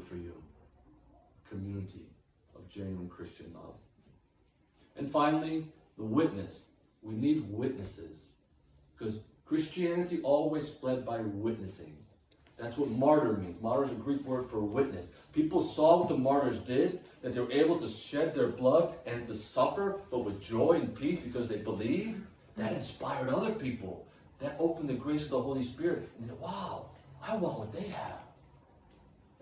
for you. Community of genuine Christian love. And finally, the witness. We need witnesses. Because Christianity always spread by witnessing. That's what martyr means. Martyr is a Greek word for witness. People saw what the martyrs did, that they were able to shed their blood and to suffer, but with joy and peace because they believed. That inspired other people. That opened the grace of the Holy Spirit. And they said, wow, I want what they have.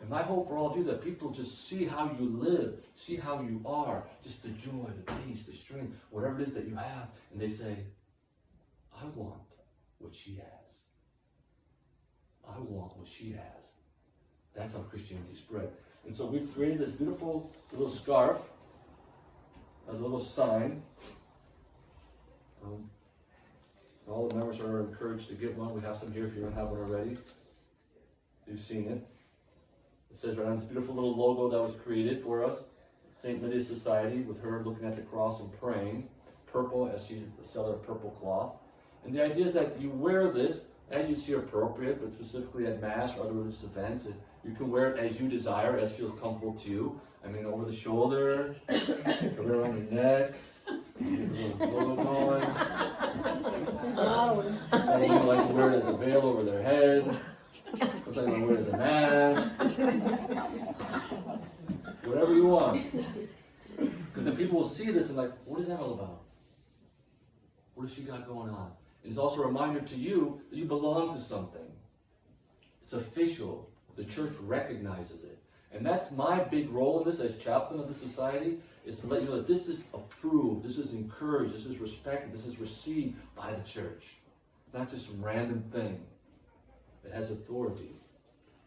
And my hope for all of you that people just see how you live, see how you are, just the joy, the peace, the strength, whatever it is that you have, and they say, I want what she has. I want what she has. That's how Christianity spread. And so we've created this beautiful little scarf as a little sign. All the members are encouraged to get one. We have some here if you don't have one already. You've seen it. It says right on this beautiful little logo that was created for us, St. Lydia Society, with her looking at the cross and praying. Purple, as she's the seller of purple cloth. And the idea is that you wear this as you see appropriate, but specifically at Mass or other religious events. You can wear it as you desire, as feels comfortable to you. I mean, over the shoulder, put it around your neck, get a little logo going. Some people like to wear it as a veil over their head. Some people like to wear it as a mask. Whatever you want. Because then people will see this and like, what is that all about? What has she got going on? And it's also a reminder to you that you belong to something. It's official. The church recognizes it. And that's my big role in this as chaplain of the society, is to let you know that this is approved, this is encouraged, this is respected, this is received by the church. It's not just some random thing. It has authority.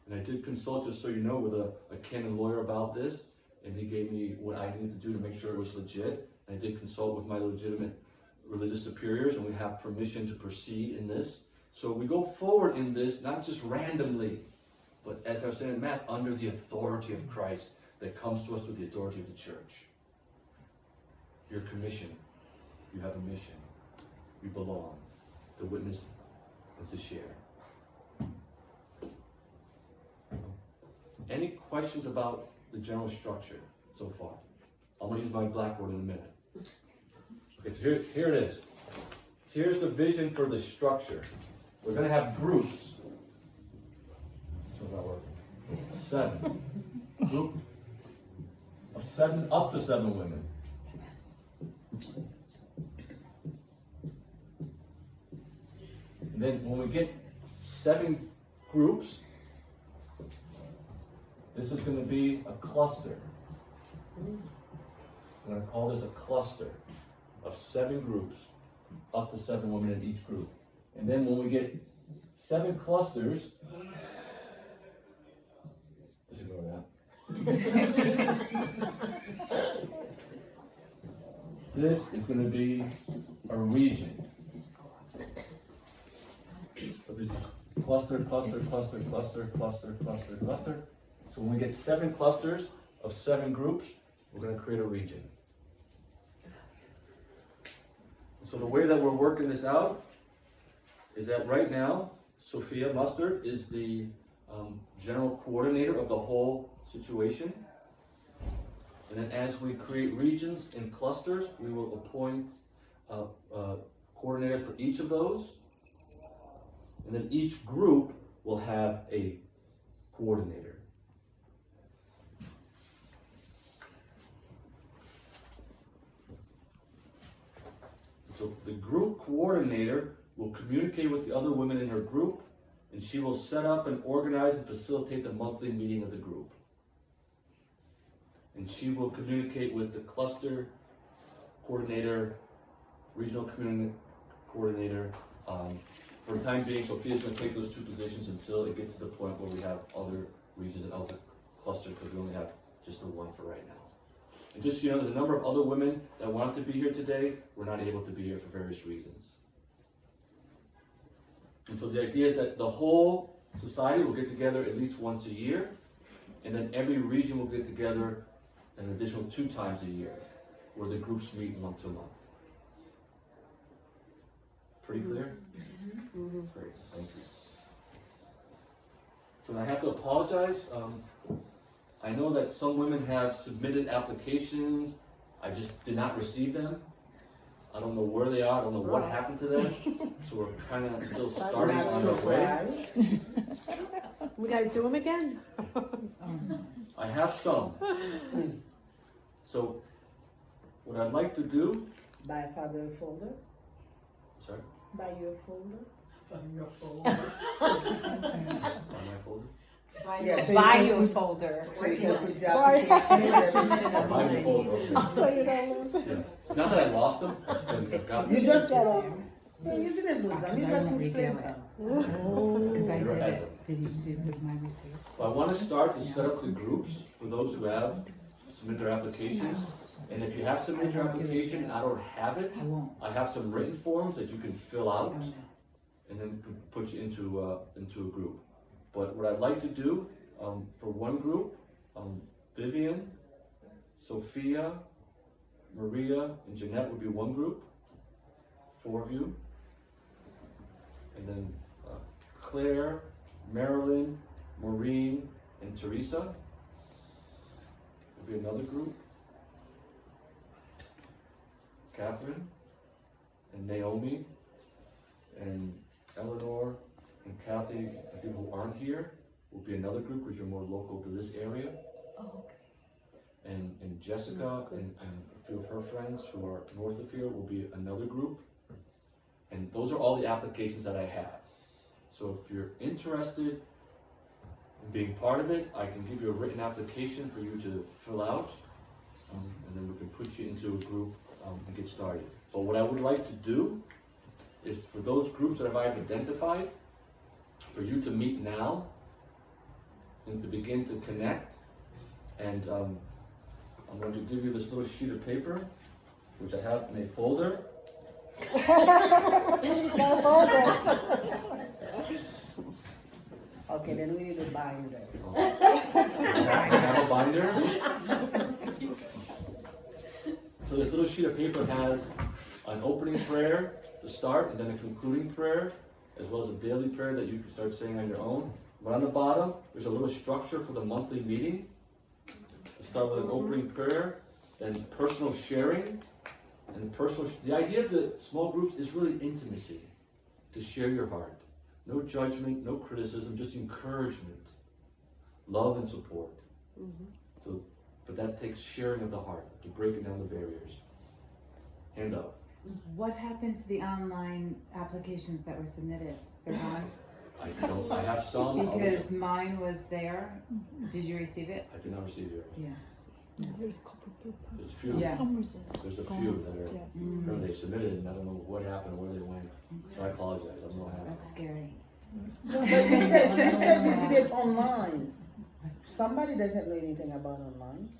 And I did consult, just so you know, with a canon lawyer about this, and he gave me what I needed to do to make sure it was legit. And I did consult with my legitimate religious superiors, and we have permission to proceed in this. So we go forward in this, not just randomly, but as I was saying in Mass, under the authority of Christ that comes to us with the authority of the church. You're commissioned. You have a mission. You belong to witness and to share. Any questions about the general structure so far? I'm going to use my blackboard in a minute. Okay, so here it is. Here's the vision for the structure. We're going to have groups. So that works. 7. Group of 7, up to 7 women. And then when we get 7 groups, this is going to be a cluster. I'm going to call this a cluster of 7 groups, up to 7 women in each group. And then when we get 7 clusters, just ignore that. This is going to be a region. So this is cluster, cluster, cluster, cluster, cluster, cluster, cluster. So when we get 7 clusters of 7 groups, we're going to create a region. So the way that we're working this out is that right now, Sophia Mustard is the general coordinator of the whole situation. And then as we create regions and clusters, we will appoint coordinators for each of those. And then each group will have a coordinator. So the group coordinator will communicate with the other women in her group, and she will set up and organize and facilitate the monthly meeting of the group. And she will communicate with the cluster coordinator, regional community coordinator. For the time being, Sophia's going to take those 2 positions until it gets to the point where we have other regions and other clusters, because we only have just the one for right now. And just so you know, there's a number of other women that wanted to be here today. We're not able to be here for various reasons. And so the idea is that the whole society will get together at least once a year, and then every region will get together an additional 2 times a year, where the groups meet once a month. Pretty clear? Mm-hmm. Great, thank you. So I have to apologize. I know that some women have submitted applications. I just did not receive them. I don't know where they are. I don't know what happened to them. So we're kind of still starting on our way. We gotta do them again. I have some. So what I'd like to do. Buy a father folder. Sorry? Buy your folder. On my folder? Buy your folder. So you can put the application. Buy your folder. Okay. So you don't lose. Yeah. It's not that I lost them. I just didn't got You them. just get them. No, you didn't lose them. You just misplaced them. Because I Never did had it. them. Did was my mistake. Well, I want to start to set up the groups for those who have submitted their applications. And if you have submitted your application and I don't have it, I won't. I have some written forms that you can fill I out don't know. and then put you into a group. But what I'd like to do for one group, Vivian, Sophia, Maria, and Jeanette would be one group, 4 of you. And then Claire, Marilyn, Maureen, and Teresa would be another group. Catherine, and Naomi, and Eleanor, and Kathy, and people who aren't here, will be another group because you're more local to this area. Oh, okay. And Jessica and a few of her friends who are north of here will be another group. And those are all the applications that I have. So if you're interested in being part of it, I can give you a written application for you to fill out, and then we can put you into a group and get started. But what I would like to do is for those groups that I've identified, for you to meet now and to begin to connect. And I'm going to give you this little sheet of paper, which I have in a folder. Okay, then we need to buy you that. I have a binder. So this little sheet of paper has an opening prayer to start, and then a concluding prayer, as well as a daily prayer that you can start saying on your own. But on the bottom, there's a little structure for the monthly meeting. To start with an opening prayer, then personal sharing, and the idea of the small groups is really intimacy, to share your heart. No judgment, no criticism, just encouragement, love and support. So, but that takes sharing of the heart, to breaking down the barriers. Hand up. What happened to the online applications that were submitted? They're gone? I have some. Because mine was there. Did you receive it? I did not receive yours. Yeah. There's a couple people. There's a few. Yeah. There's a few that are, Yes. apparently they submitted and I don't know what happened, where they went. So I apologize, I don't know what happened. That's scary. No, but you said you did it online. Somebody doesn't know anything about online.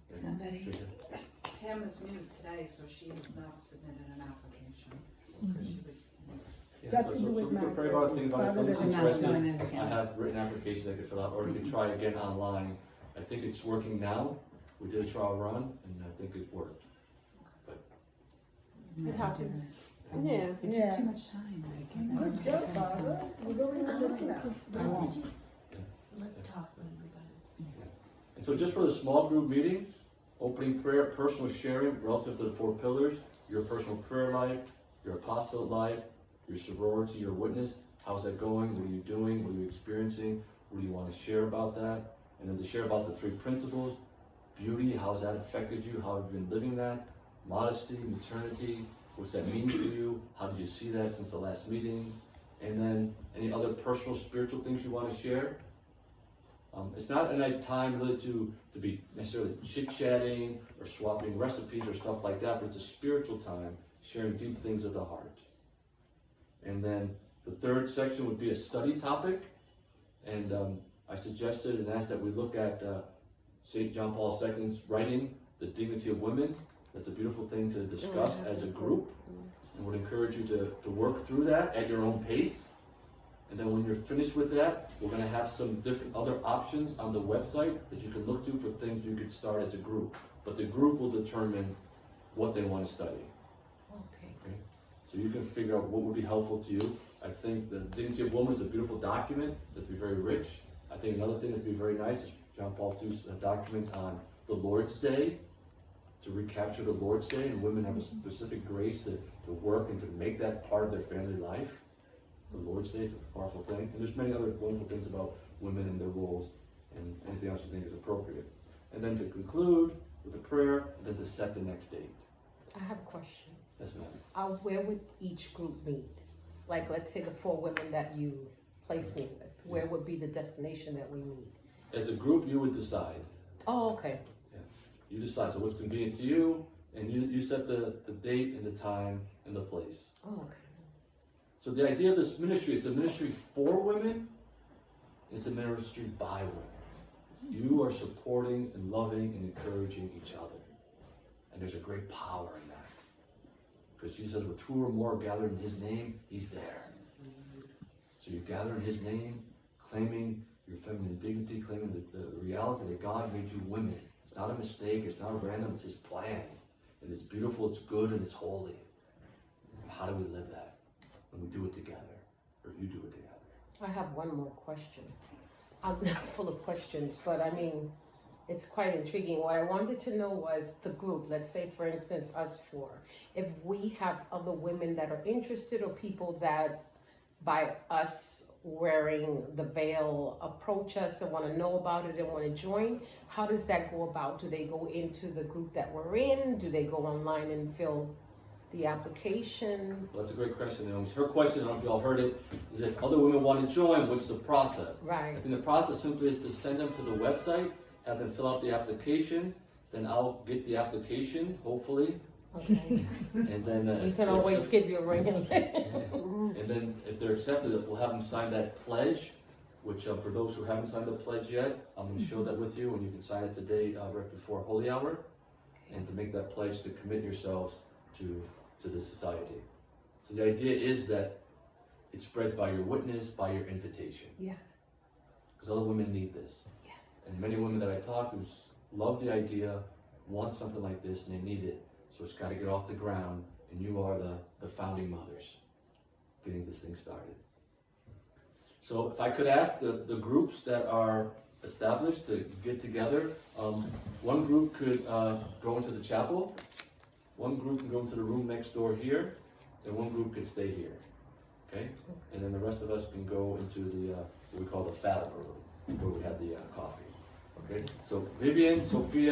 Somebody. Pam is new today, so she has not submitted an application. Yeah, so we can pray about things, but if someone's I'm not interested, doing it I again. have written applications they could fill out, or you can try again online. I think it's working now. We did a trial run, and I think it worked. It happens. Yeah. It took too much time. I can't Good job, Barbara. We're going to this now. I won't. Let's talk when we're done. And so just for the small group meeting, opening prayer, personal sharing relative to the 4 pillars, your personal prayer life, your apostolate life, your sorority, your witness, how's that going, what are you doing, what are you experiencing, what do you want to share about that, and then to share about the 3 principles, beauty, how's that affected you, how have you been living that, modesty, maternity, what's that mean for you, how did you see that since the last meeting, and then any other personal spiritual things you want to share. It's not a night time really to be necessarily chit-chatting or swapping recipes or stuff like that, but it's a spiritual time, sharing deep things of the heart. And then the 3rd section would be a study topic, and I suggested and asked that we look at St. John Paul II's writing, The Dignity of Women. That's a beautiful thing to discuss as a group, and would encourage you to work through that at your own pace. And then when you're finished with that, we're going to have some different other options on the website that you can look to for things you could start as a group. But the group will determine what they want to study. Okay. Okay? So you can figure out what would be helpful to you. I think the Dignity of Woman is a beautiful document that's be very rich. I think another thing that'd be very nice is John Paul II, a document on the Lord's Day, to recapture the Lord's Day, and women have a specific grace to work and to make that part of their family life. The Lord's Day is a powerful thing. And there's many other wonderful things about women and their roles and anything else you think is appropriate. And then to conclude with a prayer, and then to set the next date. I have a question. Yes, ma'am. Where would each group meet? Like, let's say the 4 women that you placed me with, where would be the destination that we meet? As a group, you would decide. Oh, okay. You decide. So what's convenient to you, and you set the date and the time and the place. Oh, okay. So the idea of this ministry, it's a ministry for women, it's a ministry by women. You are supporting and loving and encouraging each other. And there's a great power in that. Because Jesus says, where 2 or more gather in his name, he's there. So you gather in his name, claiming your feminine dignity, claiming the reality that God made you women. It's not a mistake, it's not random, it's his plan. And it's beautiful, it's good, and it's holy. How do we live that? When we do it together, or you do it together. I have one more question. I'm full of questions, but I mean, it's quite intriguing. What I wanted to know was the group, let's say for instance us 4, if we have other women that are interested or people that by us wearing the veil approach us and want to know about it and want to join, how does that go about? Do they go into the group that we're in? Do they go online and fill the application? Well, that's a great question, Naomi. Her question, I don't know if y'all heard it, is if other women want to join, what's the process? Right. I think the process simply is to send them to the website, have them fill out the application, then I'll get the application, hopefully, Okay. and then We if can they're always accepted- give you a ring. and then if they're accepted, we'll have them sign that pledge, which for those who haven't signed the pledge yet, I'm going to show that with you, and you can sign it today right before Holy Hour, and to make that pledge to commit yourselves to this society. So the idea is that it spreads by your witness, by your invitation, Yes. because other women need this. Yes. And many women that I talk to love the idea, want something like this, and they need it. So it's got to get off the ground, and you are the founding mothers getting this thing started. So if I could ask the groups that are established to get together, one group could go into the chapel, one group can go into the room next door here, and one group could stay here, okay? And then the rest of us can go into the, what we call the Fatima room, where we had the coffee, okay? So Vivian, Sophia,